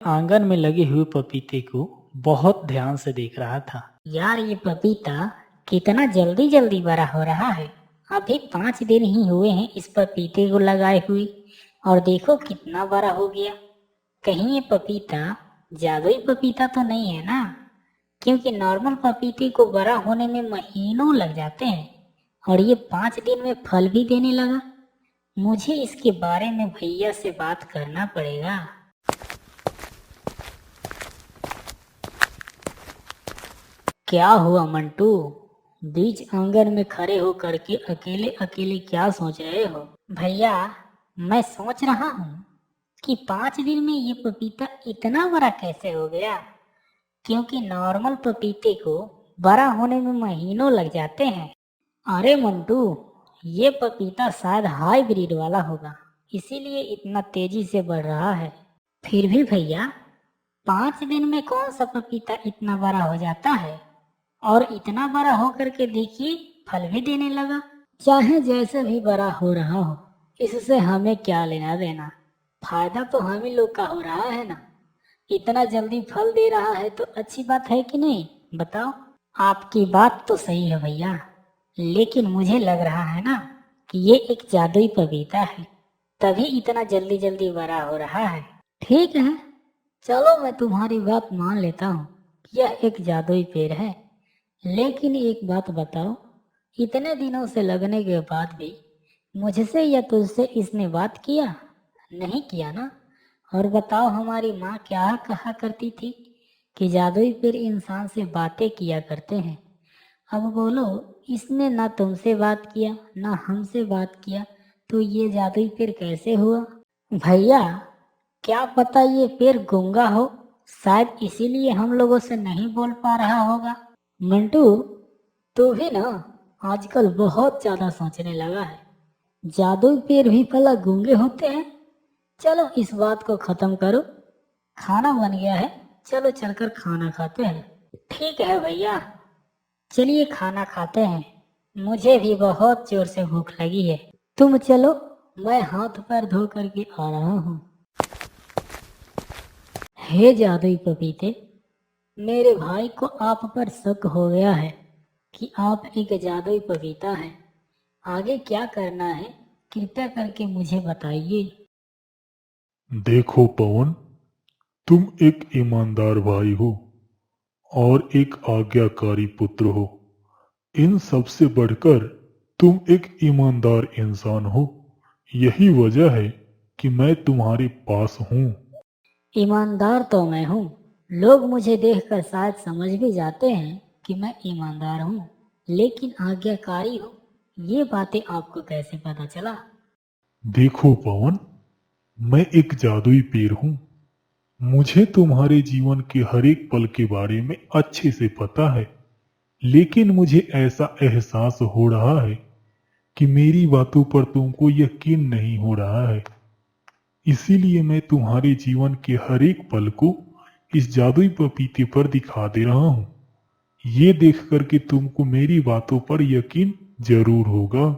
आंगन में लगे हुए पपीते को बहुत ध्यान से देख रहा था। यार ये पपीता कितना जल्दी जल्दी बड़ा हो रहा है। अभी 5 दिन ही हुए हैं इस पपीते को लगाए हुए और देखो कितना बड़ा हो गया। कहीं ये पपीता जादुई पपीता तो नहीं है ना? क्योंकि नॉर्मल पपीते को बड़ा होने में महीनों लग जाते हैं और ये 5 दिन में फल भी देने लगा। मुझे इसके बारे में भैया से बात करना पड़ेगा। क्या हुआ मंटू? बीच आंगन में खड़े होकर के अकेले अकेले क्या सोच रहे हो? भैया, मैं सोच रहा हूँ कि 5 दिन में ये पपीता इतना बड़ा कैसे हो गया, क्योंकि नॉर्मल पपीते को बड़ा होने में महीनों लग जाते हैं। अरे मंटू, ये पपीता शायद हाइब्रिड वाला होगा, इसीलिए इतना तेजी से बढ़ रहा है। फिर भी भैया, 5 दिन में कौन सा पपीता इतना बड़ा हो जाता है? और इतना बड़ा होकर के देखिए फल भी देने लगा। चाहे जैसे भी बड़ा हो रहा हो, इससे हमें क्या लेना देना। फायदा तो हम ही लोग का हो रहा है ना। इतना जल्दी फल दे रहा है तो अच्छी बात है कि नहीं, बताओ। आपकी बात तो सही है भैया, लेकिन मुझे लग रहा है ना कि ये एक जादुई पपीता है, तभी इतना जल्दी जल्दी बड़ा हो रहा है। ठीक है, चलो मैं तुम्हारी बात मान लेता हूँ, यह एक जादुई पेड़ है। लेकिन एक बात बताओ, इतने दिनों से लगने के बाद भी मुझसे या तुझसे इसने बात किया? नहीं किया ना? और बताओ, हमारी माँ क्या कहा करती थी कि जादुई पेड़ इंसान से बातें किया करते हैं। अब बोलो, इसने ना तुमसे बात किया ना हमसे बात किया, तो ये जादुई पेड़ कैसे हुआ? भैया, क्या पता ये पेड़ गूंगा हो, शायद इसीलिए हम लोगों से नहीं बोल पा रहा होगा। मंटू, तू भी ना आजकल बहुत ज्यादा सोचने लगा है। जादुई पेड़ भी भला गूंगे होते हैं? चलो इस बात को खत्म करो, खाना बन गया है, चलो चलकर खाना खाते हैं। ठीक है भैया, चलिए खाना खाते हैं। मुझे भी बहुत जोर से भूख लगी है। तुम चलो, मैं हाथ पैर धो करके आ रहा हूँ। हे जादुई पपीते, मेरे भाई को आप पर शक हो गया है कि आप एक जादुई पपीता हैं। आगे क्या करना है, कृपया करके मुझे बताइए। देखो पवन, तुम एक ईमानदार भाई हो और एक आज्ञाकारी पुत्र हो। इन सबसे बढ़कर तुम एक ईमानदार इंसान हो। यही वजह है कि मैं तुम्हारे पास हूँ। ईमानदार तो मैं हूँ, लोग मुझे देखकर शायद समझ भी जाते हैं कि मैं ईमानदार हूँ, लेकिन आज्ञाकारी हूँ, ये बातें आपको कैसे पता चला? देखो पवन, मैं एक जादुई पेड़ हूँ। मुझे तुम्हारे जीवन के हर एक पल के बारे में अच्छे से पता है, लेकिन मुझे ऐसा एहसास हो रहा है कि मेरी बातों पर तुमको यकीन नहीं हो रहा है। इसीलिए मैं तुम्हारे जीवन के हर एक पल को इस जादुई पपीते पर दिखा दे रहा हूँ। ये देख कर के तुमको मेरी बातों पर यकीन जरूर होगा।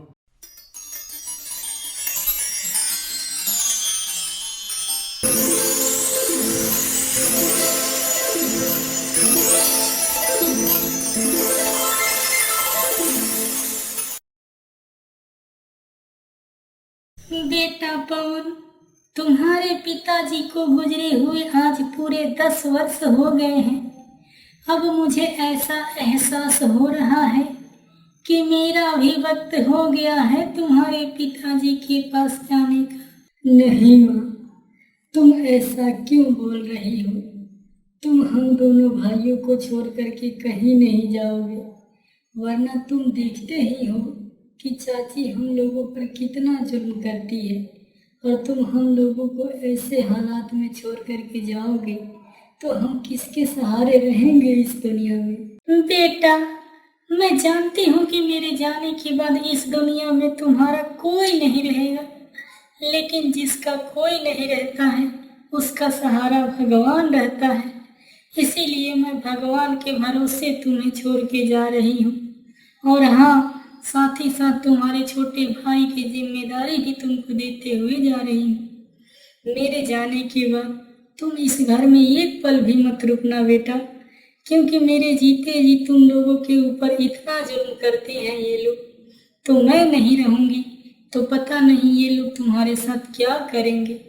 बेटा पवन, तुम्हारे पिताजी को गुजरे हुए आज पूरे 10 वर्ष हो गए हैं। अब मुझे ऐसा एहसास हो रहा है कि मेरा भी वक्त हो गया है तुम्हारे पिताजी के पास जाने का। नहीं माँ, तुम ऐसा क्यों बोल रही हो? तुम हम दोनों भाइयों को छोड़ करके कहीं नहीं जाओगे, वरना तुम देखते ही हो कि चाची हम लोगों पर कितना जुल्म करती है, और तुम हम लोगों को ऐसे हालात में छोड़ करके जाओगे तो हम किसके सहारे रहेंगे इस दुनिया में? बेटा, मैं जानती हूँ कि मेरे जाने के बाद इस दुनिया में तुम्हारा कोई नहीं रहेगा, लेकिन जिसका कोई नहीं रहता है उसका सहारा भगवान रहता है। इसीलिए मैं भगवान के भरोसे तुम्हें छोड़ के जा रही हूँ। और हाँ, साथ ही साथ तुम्हारे छोटे भाई की जिम्मेदारी भी तुमको देते हुए जा रही हूँ। मेरे जाने के बाद तुम इस घर में एक पल भी मत रुकना बेटा, क्योंकि मेरे जीते जी तुम लोगों के ऊपर इतना जुल्म करते हैं ये लोग। तो मैं नहीं रहूंगी तो पता नहीं ये लोग तुम्हारे साथ क्या करेंगे।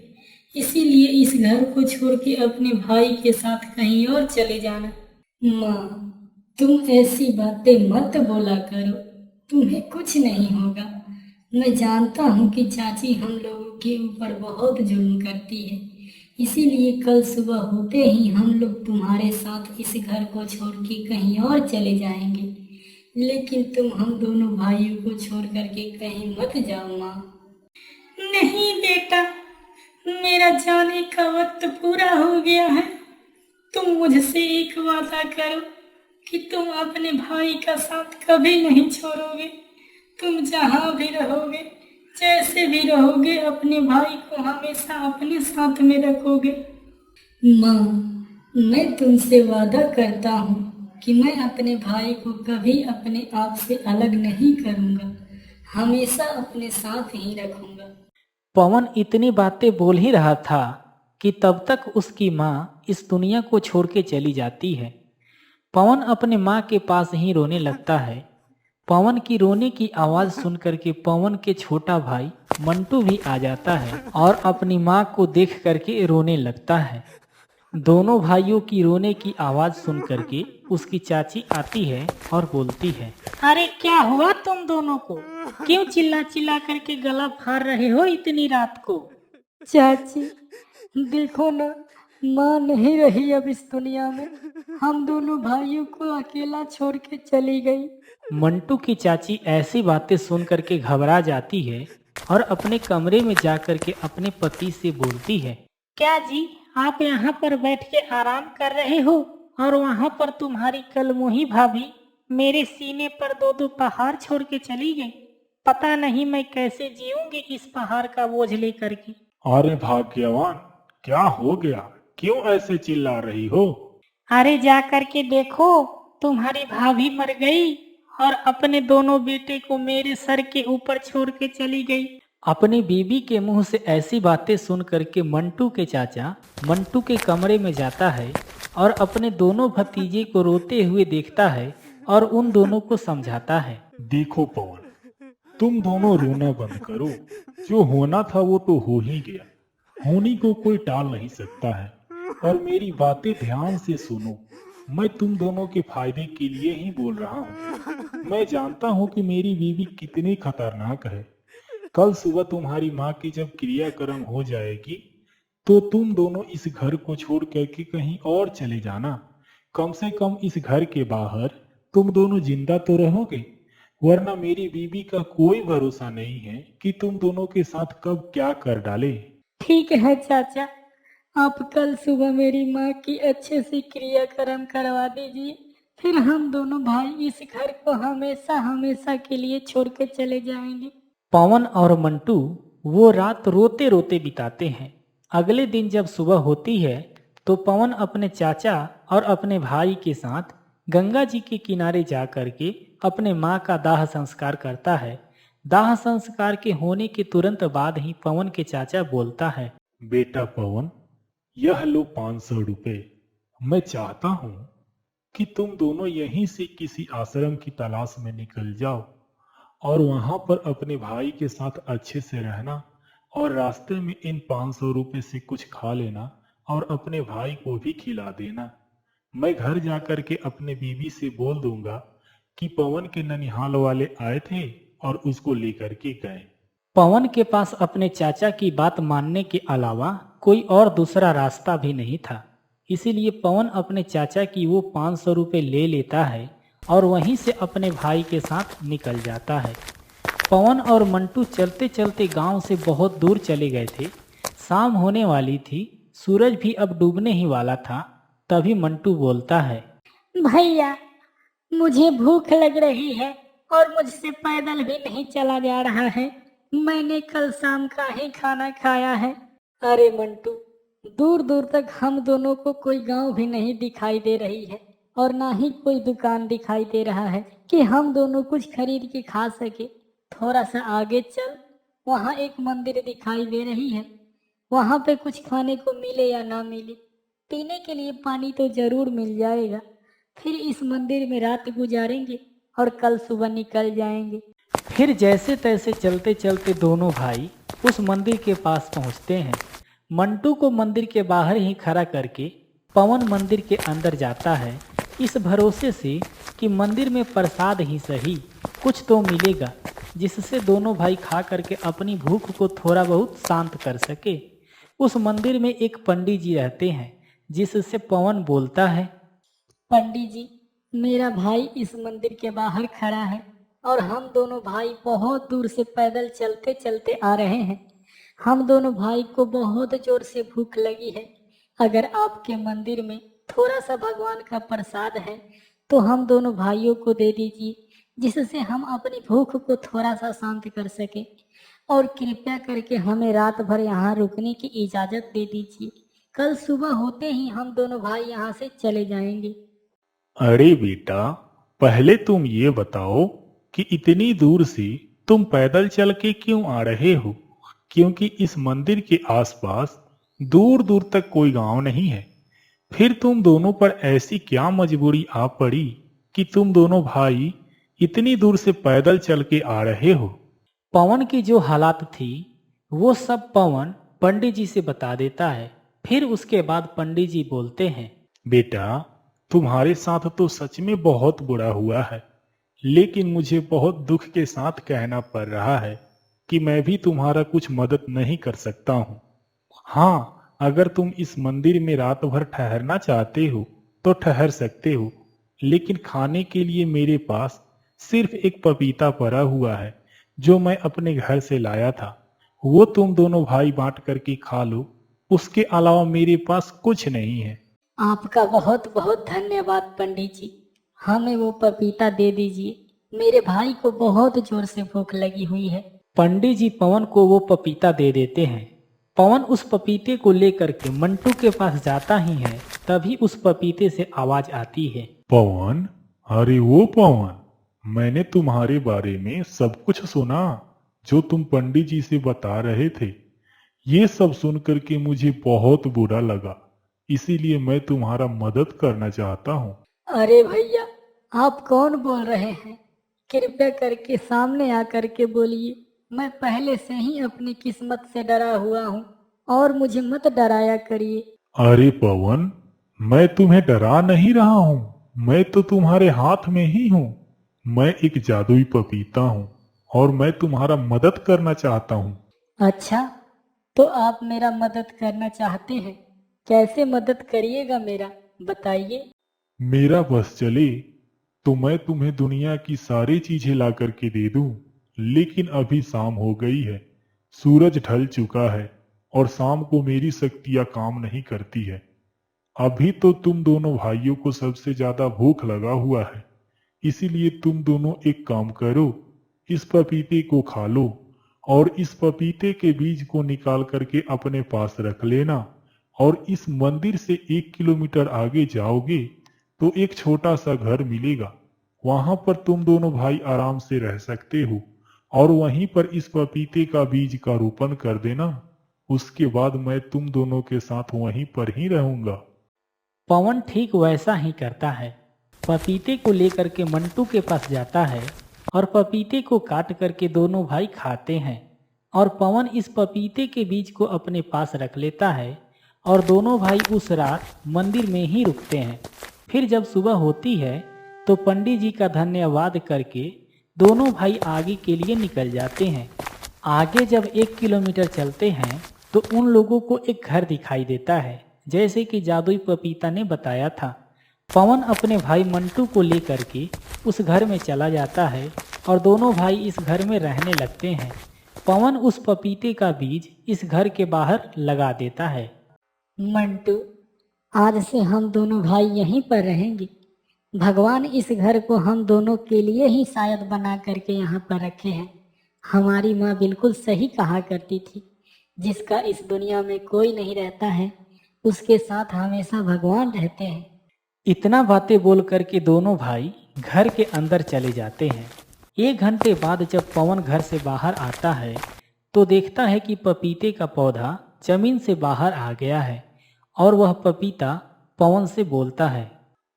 इसीलिए इस घर को छोड़ के अपने भाई के साथ कहीं और चले जाना। माँ, तुम ऐसी बातें मत बोला करो, तुम्हें कुछ नहीं होगा। मैं जानता हूँ कि चाची हम लोगों के ऊपर बहुत जुल्म करती है, इसीलिए कल सुबह होते ही हम लोग तुम्हारे साथ इस घर को छोड़ के कहीं और चले जाएंगे। लेकिन तुम हम दोनों भाइयों को छोड़ करके कहीं मत जाओ माँ। नहीं बेटा, मेरा जाने का वक्त पूरा हो गया है। तुम मुझसे एक वादा करो कि तुम अपने भाई का साथ कभी नहीं छोड़ोगे। तुम जहाँ भी रहोगे, जैसे भी रहोगे, अपने भाई को हमेशा अपने साथ में रखोगे। माँ, मैं तुमसे वादा करता हूँ कि मैं अपने भाई को कभी अपने आप से अलग नहीं करूँगा, हमेशा अपने साथ ही रखूँगा। पवन इतनी बातें बोल ही रहा था कि तब तक उसकी माँ इस दुनिया को छोड़ के चली जाती है। पवन अपने माँ के पास ही रोने लगता है। पवन की रोने की आवाज़ सुनकर के पवन के छोटा भाई मंटू भी आ जाता है और अपनी माँ को देख करके रोने लगता है। दोनों भाइयों की रोने की आवाज़ सुन करके उसकी चाची आती है और बोलती है, अरे क्या हुआ तुम दोनों को? क्यों चिल्ला चिल्ला करके गला फाड़ रहे हो इतनी रात को? चाची, देखो ना, माँ नहीं रही अब इस दुनिया में, हम दोनों भाइयों को अकेला छोड़ के चली गई। मंटू की चाची ऐसी बातें सुन करके घबरा जाती है और अपने कमरे में जा करके अपने पति से बोलती है, क्या जी, आप यहाँ पर बैठ के आराम कर रहे हो और वहाँ पर तुम्हारी कलमुही भाभी मेरे सीने पर दो दो पहाड़ छोड़ के चली गई। पता नहीं मैं कैसे जीऊंगी इस पहाड़ का बोझ लेकर के। अरे भाग्यवान, क्या हो गया? क्यों ऐसे चिल्ला रही हो? अरे जा करके देखो, तुम्हारी भाभी मर गई और अपने दोनों बेटे को मेरे सर के ऊपर छोड़ के चली गई। अपनी बीबी के मुंह से ऐसी बातें सुन करके मंटू के चाचा मंटू के कमरे में जाता है और अपने दोनों भतीजे को रोते हुए देखता है और उन दोनों को समझाता है। देखो पवन, तुम दोनों रोना बंद करो। जो होना था वो तो हो ही गया, होनी को कोई टाल नहीं सकता है। और मेरी बातें ध्यान से सुनो, मैं तुम दोनों के फायदे के लिए ही बोल रहा हूँ। मैं जानता हूँ कि मेरी बीवी कितनी खतरनाक है। कल सुबह तुम्हारी माँ की जब क्रियाक्रम हो जाएगी तो तुम दोनों इस घर को छोड़ करके कहीं और चले जाना। कम से कम इस घर के बाहर तुम दोनों जिंदा तो रहोगे, वरना मेरी बीबी का कोई भरोसा नहीं है कि तुम दोनों के साथ कब क्या कर डाले। ठीक है चाचा, आप कल सुबह मेरी माँ की अच्छे से क्रियाक्रम करवा दीजिए, फिर हम दोनों भाई इस घर को हमेशा हमेशा के लिए छोड़ के चले जाएंगे। पवन और मंटू वो रात रोते रोते बिताते हैं। अगले दिन जब सुबह होती है तो पवन अपने चाचा और अपने भाई के साथ गंगा जी के किनारे जा करके अपने माँ का दाह संस्कार करता है। दाह संस्कार के होने के तुरंत बाद ही पवन के चाचा बोलता है, बेटा पवन, यह लो 500 रुपए। मैं चाहता हूँ कि तुम दोनों यहीं से किसी आश्रम की तलाश में निकल जाओ और वहां पर अपने भाई के साथ अच्छे से रहना और रास्ते में इन 500 रुपए से कुछ खा लेना और अपने भाई को भी खिला देना। मैं घर जाकर के अपने बीवी से बोल दूंगा कि पवन के ननिहाल वाले आए थे और उसको लेकर के गए। पवन के पास अपने चाचा की बात मानने के अलावा कोई और दूसरा रास्ता भी नहीं था। इसीलिए पवन अपने चाचा की वो 500 रुपये ले लेता है और वहीं से अपने भाई के साथ निकल जाता है। पवन और मंटू चलते चलते गांव से बहुत दूर चले गए थे। शाम होने वाली थी, सूरज भी अब डूबने ही वाला था। तभी मंटू बोलता है, भैया, मुझे भूख लग रही है और मुझसे पैदल भी नहीं चला जा रहा है। मैंने कल शाम का ही खाना खाया है। अरे मंटू, दूर दूर तक हम दोनों को कोई गांव भी नहीं दिखाई दे रही है और ना ही कोई दुकान दिखाई दे रहा है कि हम दोनों कुछ खरीद के खा सके। थोड़ा सा आगे चल, वहाँ एक मंदिर दिखाई दे रही है, वहाँ पे कुछ खाने को मिले या ना मिले, पीने के लिए पानी तो जरूर मिल जाएगा। फिर इस मंदिर में रात गुजारेंगे और कल सुबह निकल जाएंगे। फिर जैसे तैसे चलते चलते दोनों भाई उस मंदिर के पास पहुंचते हैं। मंटू को मंदिर के बाहर ही खड़ा करके पवन मंदिर के अंदर जाता है, इस भरोसे से कि मंदिर में प्रसाद ही सही कुछ तो मिलेगा, जिससे दोनों भाई खा करके अपनी भूख को थोड़ा बहुत शांत कर सके। उस मंदिर में एक पंडित जी रहते हैं, जिससे पवन बोलता है, पंडित जी, मेरा भाई इस मंदिर के बाहर खड़ा है और हम दोनों भाई बहुत दूर से पैदल चलते चलते आ रहे हैं। हम दोनों भाई को बहुत जोर से भूख लगी है। अगर आपके मंदिर में थोड़ा सा भगवान का प्रसाद है तो हम दोनों भाइयों को दे दीजिए, जिससे हम अपनी भूख को थोड़ा सा शांत कर सके। और कृपया करके हमें रात भर यहाँ रुकने की इजाज़त दे दीजिए। कल सुबह होते ही हम दोनों भाई यहाँ से चले जाएंगे। अरे बेटा, पहले तुम ये बताओ कि इतनी दूर से तुम पैदल चल के क्यों आ रहे हो? क्योंकि इस मंदिर के आसपास दूर दूर तक कोई गांव नहीं है। फिर तुम दोनों पर ऐसी क्या मजबूरी आ पड़ी कि तुम दोनों भाई इतनी दूर से पैदल चल के आ रहे हो? पवन की जो हालात थी वो सब पवन पंडित जी से बता देता है। फिर उसके बाद पंडित जी बोलते हैं, बेटा, तुम्हारे साथ तो सच में बहुत बुरा हुआ है, लेकिन मुझे बहुत दुख के साथ कहना पड़ रहा है कि मैं भी तुम्हारा कुछ मदद नहीं कर सकता हूँ। हाँ, अगर तुम इस मंदिर में रात भर ठहरना चाहते हो तो ठहर सकते हो, लेकिन खाने के लिए मेरे पास सिर्फ एक पपीता पड़ा हुआ है जो मैं अपने घर से लाया था। वो तुम दोनों भाई बांट करके खा लो, उसके अलावा मेरे पास कुछ नहीं है। आपका बहुत बहुत धन्यवाद पंडित जी, हमें वो पपीता दे दीजिए। मेरे भाई को बहुत जोर से भूख लगी हुई है। पंडित जी पवन को वो पपीता दे देते हैं। पवन उस पपीते को लेकर के मंटू के पास जाता ही है, तभी उस पपीते से आवाज आती है, पवन, अरे वो पवन, मैंने तुम्हारे बारे में सब कुछ सुना जो तुम पंडित जी से बता रहे थे। ये सब सुन करके मुझे बहुत बुरा लगा, इसीलिए मैं तुम्हारा मदद करना चाहता हूँ। अरे भैया, आप कौन बोल रहे हैं? कृपया करके सामने आकर के बोलिए। मैं पहले से ही अपनी किस्मत से डरा हुआ हूँ और मुझे मत डराया करिए। अरे पवन, मैं तुम्हें डरा नहीं रहा हूँ, मैं तो तुम्हारे हाथ में ही हूँ। मैं एक जादुई पपीता हूँ और मैं तुम्हारा मदद करना चाहता हूँ। अच्छा, तो आप मेरा मदद करना चाहते हैं? कैसे मदद करिएगा मेरा, बताइए। मेरा बस चले तो मैं तुम्हें दुनिया की सारी चीजें ला करके दे दूं, लेकिन अभी शाम हो गई है, सूरज ढल चुका है और शाम को मेरी शक्तियां काम नहीं करती है। अभी तो तुम दोनों भाइयों को सबसे ज्यादा भूख लगा हुआ है, इसीलिए तुम दोनों एक काम करो, इस पपीते को खा लो और इस पपीते के बीज को निकाल करके अपने पास रख लेना। और इस मंदिर से 1 किलोमीटर आगे जाओगे तो एक छोटा सा घर मिलेगा, वहां पर तुम दोनों भाई आराम से रह सकते हो और वहीं पर इस पपीते का बीज का रोपण कर देना। उसके बाद मैं तुम दोनों के साथ वहीं पर ही रहूंगा। पवन ठीक वैसा ही करता है। पपीते को लेकर के मंटू के पास जाता है और पपीते को काट करके दोनों भाई खाते हैं। और पवन इस पपीते के बीज को अपने पास रख लेता है और दोनों भाई उस रात मंदिर में ही रुकते हैं। फिर जब सुबह होती है तो पंडित जी का धन्यवाद करके दोनों भाई आगे के लिए निकल जाते हैं। आगे जब 1 किलोमीटर चलते हैं तो उन लोगों को एक घर दिखाई देता है, जैसे कि जादुई पपीता ने बताया था। पवन अपने भाई मंटू को लेकर के उस घर में चला जाता है और दोनों भाई इस घर में रहने लगते हैं। पवन उस पपीते का बीज इस घर के बाहर लगा देता है। मंटू, आज से हम दोनों भाई यहीं पर रहेंगे। भगवान इस घर को हम दोनों के लिए ही शायद बना करके यहाँ पर रखे हैं। हमारी माँ बिल्कुल सही कहा करती थी, जिसका इस दुनिया में कोई नहीं रहता है उसके साथ हमेशा भगवान रहते हैं। इतना बातें बोल करके दोनों भाई घर के अंदर चले जाते हैं। 1 घंटे बाद जब पवन घर से बाहर आता है तो देखता है कि पपीते का पौधा जमीन से बाहर आ गया है और वह पपीता पवन से बोलता है।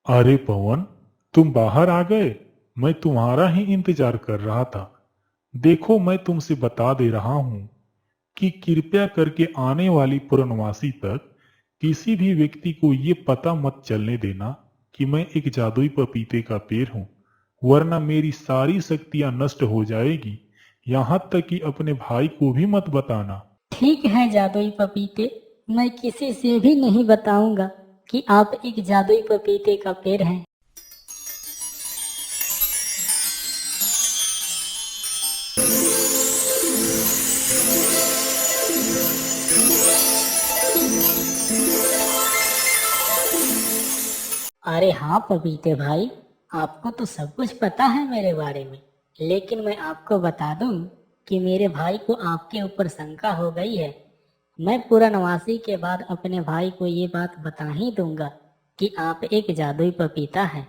अरे पवन, तुम बाहर आ गए। मैं तुम्हारा ही इंतजार कर रहा था। देखो, मैं तुमसे बता दे रहा हूं कि कृपया करके आने वाली पूर्णमासी तक किसी भी व्यक्ति को ये पता मत चलने देना कि मैं एक जादुई पपीते का पेड़ हूं, वरना मेरी सारी शक्तियां नष्ट हो जाएगी। यहां तक कि अपने भाई को भी मत बताना। ठीक है जादुई पपीते, मैं किसी से भी नहीं बताऊंगा कि आप एक जादुई पपीते का पेड़ हैं। अरे हाँ पपीते भाई, आपको तो सब कुछ पता है मेरे बारे में, लेकिन मैं आपको बता दूं कि मेरे भाई को आपके ऊपर शंका हो गई है। मैं पूर्णवासी के बाद अपने भाई को ये बात बता ही दूंगा कि आप एक जादुई पपीता हैं।